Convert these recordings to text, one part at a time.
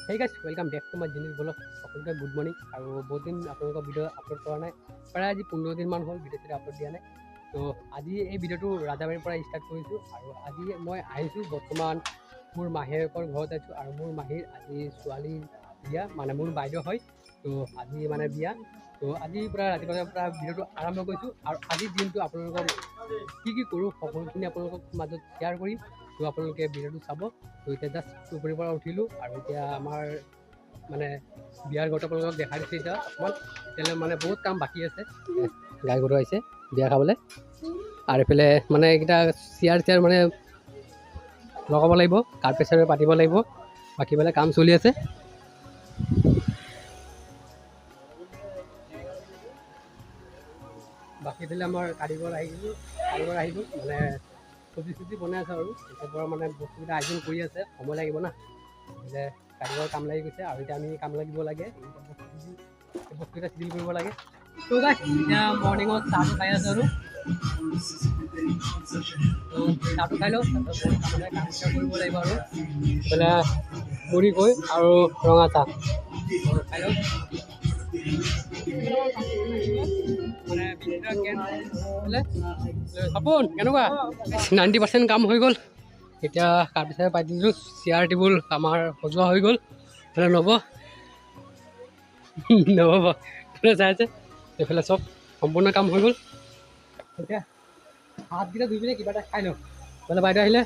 Hey guys, welcome back to my channel vlog. সকলোকে good morning আৰু বহুত দিন আপোনালোকৰ ভিডিঅ' আপলোড কৰা নাই, প্ৰায় আজি 15 দিনমান হ'ল ভিডিঅ'টো আপলোড দিয়া নাই। তো আজি এই ভিডিঅ'টো ৰাজাবাৰীৰ পৰা ষ্টাৰ্ট কৰিছোঁ আৰু আজি মই আহিছোঁ বৰ্তমান মোৰ মাহীয়েকৰ ঘৰত আছোঁ আৰু মোৰ মাহীৰ আজি ছোৱালী বিয়া, মানে মোৰ বাইদেউ হয়। তো আজি মানে বিয়া, তো আজিৰ পৰা ৰাতিপুৱাৰ পৰা ভিডিঅ'টো আৰম্ভ কৰিছোঁ আৰু আজিৰ দিনটো আপোনালোকৰ কি কৰোঁ সকলোখিনি আপোনালোকৰ মাজত শ্বেয়াৰ কৰিম। তো আপোনালোকে ভিডিঅ'টো চাব। তো এতিয়া জাষ্ট টোপনিৰ পৰা উঠিলোঁ আৰু এতিয়া আমাৰ মানে বিয়াৰ ঘৰটো আপোনালোকক দেখাই দিছোঁ। এতিয়া অকণমান এতিয়ালৈ মানে বহুত কাম বাকী আছে। গাই গৰু আহিছে বিয়া খাবলৈ আৰু এইফালে মানে এইকেইটা চেয়াৰ মানে লগাব লাগিব, কাৰ্পেট চাৰ্পেট পাতিব লাগিব, বাকীবিলাক কাম চলি আছে। বাকী এইফালে আমাৰ কাৰিকৰ আহিব মানে চব্জি বনাই আছে আৰু এতিয়াৰ পৰা মানে বস্তুকেইটা আয়োজন কৰি আছে, সময় লাগিব না, মানে কাৰিকৰ কাম লাগি গৈছে আৰু এতিয়া আমি কাম লাগিব লাগে, বস্তুকেইটা চিজিল কৰিব লাগে। তো এতিয়া মৰ্ণিঙত চাহটো খাই আছোঁ আৰু চাহটো খাই লওঁ, তাৰপিছত কাম কৰিব লাগিব আৰু এইফালে মুড়ি গৈ আৰু ৰঙা চাহ খাই লওঁ। মানে সপোন কেনেকুৱা 90% কাম হৈ গ'ল। এতিয়া কাৰ্পেট পাতি দিলোঁ, চেয়াৰ টেবুল আমাৰ সজোৱা হৈ গ'ল। এইফালে নহ'ব চাই আছে, এইফালে চব সম্পূৰ্ণ কাম হৈ গ'ল। এতিয়া হাতকেইটা ধুই পিনে কিবা এটা খাই লওঁ। এইফালে বাইদেউ আহিলে,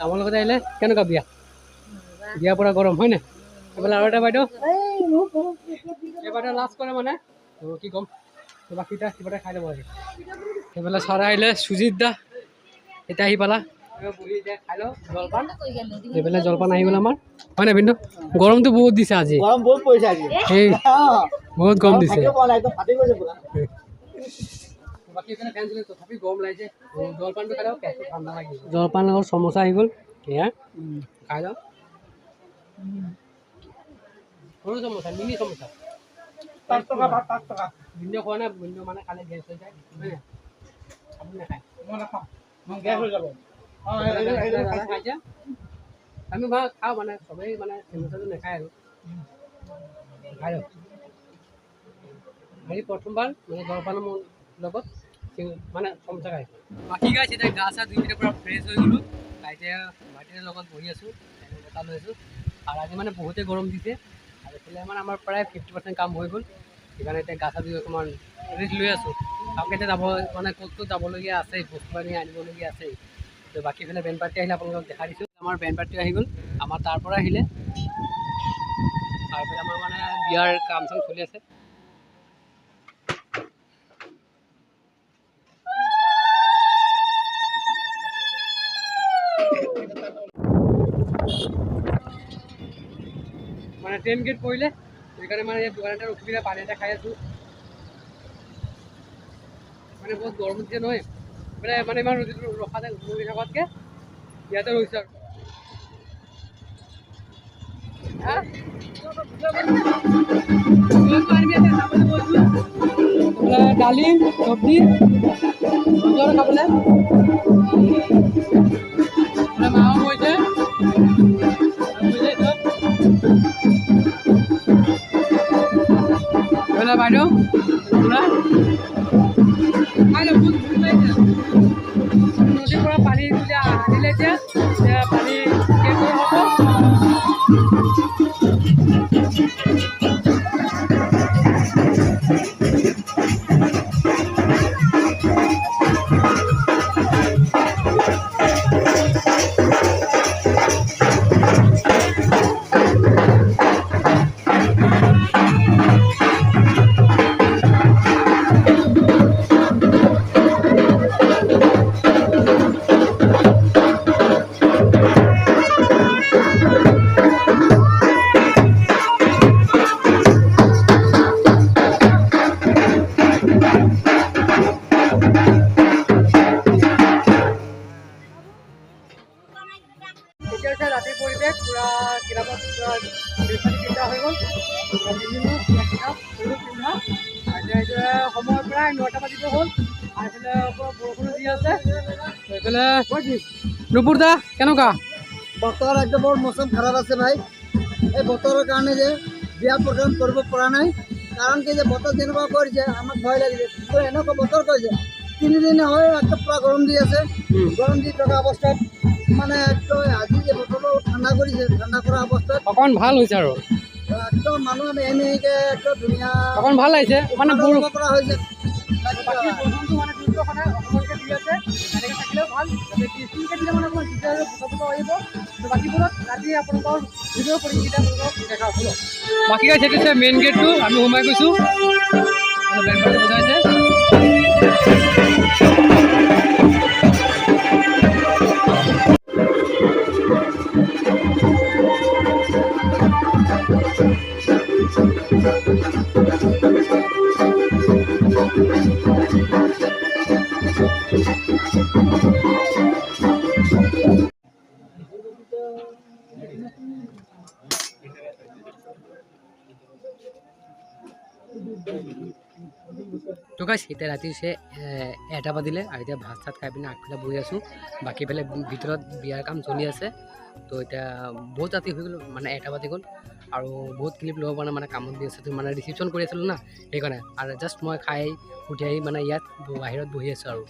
আমাৰ লগতে আহিলে। কেনেকুৱা বিয়া পৰা গৰম হয় নাই? এইফালে আৰু এটা বাইদেউ, এই বাইদেউ লাষ্ট কৰে মানে কি ক'ম, বাকীটা কিবা এটা খাই ল'ব লাগে। সেইফালে চাৰা আহিলে, সুজিত দা এতিয়া আহি পালা, খাই লওঁ জলপান। এইফালে জলপান আহি গ'ল আমাৰ, হয় নাই বিন্দু? গৰমটো বহুত দিছে আজি, বহুত পৰিছে আজি, বহুত গৰম দিছে। বাকী এইফালে ফেন চলিছে, তথাপি গৰম লাগিছে। জলপানটো খাই লওঁ, পেটটো ঠাণ্ডা লাগিব। জলপান লগত সমোচা আহি গ'ল, এয়া খাই লওঁ। সৰু সমোচা, মিনি সমোচা 5 টকা। বিন্দু খোৱা নাই, বিন্দু মানে খালে গেছ হৈ যায়, হয় নাই? আপুনি নাখায়? মই নাখাওঁ, গেছ হৈ যাব। খাইছে আমি বাৰু খাওঁ, মানে চবেই মানে সমোচাটো নাখায় আৰু খাই লওঁ। আজি প্ৰথমবাৰ মানে জলপানৰ মোৰ লগত মানে সমোচা খাইছোঁ। বাকী গাইছ এতিয়া গা চা ধুই পিনে পূৰা ফ্ৰেছ হৈ গ'লোঁ। এতিয়া ভাইটিৰ লগত বহি আছোঁ, বতাহ লৈ আছোঁ আৰু আজি মানে বহুতেই গৰম দিছে আৰু এইফালে মানে আমাৰ প্ৰায় 50% কাম হৈ গ'ল। সেইকাৰণে এতিয়া গা চা ধুই অকণমান ৰেষ্ট লৈ আছোঁ। আৰু এতিয়া যাব মানে ক'ত যাবলগীয়া আছে, বস্তু বাহিনী আনিবলগীয়া আছে। তো বাকী এইফালে বেণ্ড পাৰ্টি আহিলে আপোনালোকক দেখাই দিছোঁ। আমাৰ বেণ্ড পাৰ্টি আহি গ'ল, আমাৰ তাৰ পৰা আহিলে আৰু এইফালে আমাৰ মানে বিয়াৰ কাম চাম চলি আছে। মানে ট্ৰেইন গেট পৰিলে, সেইকাৰণে মানে এই দোকান এটাৰ অসুবিধা, পানী এটা খাই আছোঁ। মানে বহুত গৰম দিছে নহয়, মানে ইমান ৰখি থকাতকৈ ইয়াতে ৰৈছোঁ আৰু ডালিম চব্জি খাবলৈ মাও কৈছে বাইদেউ নদীৰ পৰা পানী আনিলে এতিয়া পানী শেষ হ'ব। ৰাতিৰ পৰিৱেশ পূৰা কিতাপত পূৰা চিন্তা হৈ গ'ল, পিন্ধা এতিয়া সময় প্ৰায় 9টা বাজিব হ'ল আৰু এইফালে বৰষুণো দি আছে। এইফালে নুপুৰ দা কেনেকুৱা? বতৰ একদম বৰ মৌচম খাৰাপ আছে ভাই, এই বতৰৰ কাৰণে যে বিয়া প্ৰগ্ৰাম কৰিব পৰা নাই। কাৰণ কি যে বতৰ যেনেকুৱা কৰিছে আমাক ভয় লাগিছে। তো এনেকুৱা বতৰ কৰিছে 3 দিন হয় একদম পুৰা গৰম দি আছে। গৰম দি থকা অৱস্থাত মানে একদম আজি যে বতৰটো ঠাণ্ডা কৰিছে, ঠাণ্ডা কৰা অৱস্থাত অকণমান ভাল হৈছে আৰু একদম মানুহ আমি এনেকৈ একদম ধুনীয়া অকণমান ভাল লাগিছে মানে ল'ব পৰা হৈছে। বাকী বৰষুণটো মানে দিনটো সদায় অকণমানকৈ দি আছে, এনেকৈ থাকিলেও ভাল। যাতে 30 দিনৰ মানে অকণমান দিগদাৰ বোকা আহিব। তো বাকীবোৰত ৰাতি আপোনালোকৰ ভিডিঅ' কৰি কেইটা আপোনালোকক দেখাওঁ হ'ব। বাকী গাইছ সেইটো হৈছে মেইন গেটটো, আমি সোমাই গৈছোঁ। বেংকতে বজাইছে। তো গাইছ এতিয়া ৰাতি হৈছে 1টা বাজিলে আৰু এতিয়া ভাত চাত খাই পিনে আগফালে বহি আছোঁ। বাকী ফালে ভিতৰত বিয়াৰ কাম চলি আছে। তো এতিয়া বহুত ৰাতি হৈ গ'ল, মানে 1টা বাজি গ'ল আৰু বহুত ক্লিপ ল'ব পৰা নাই, মানে কামত দি আছোঁ, মানে ৰিচিপশ্যন কৰি আছিলোঁ না, সেইকাৰণে। আৰু জাষ্ট মই খাই উঠি আহি মানে ইয়াত বাহিৰত বহি আছোঁ আৰু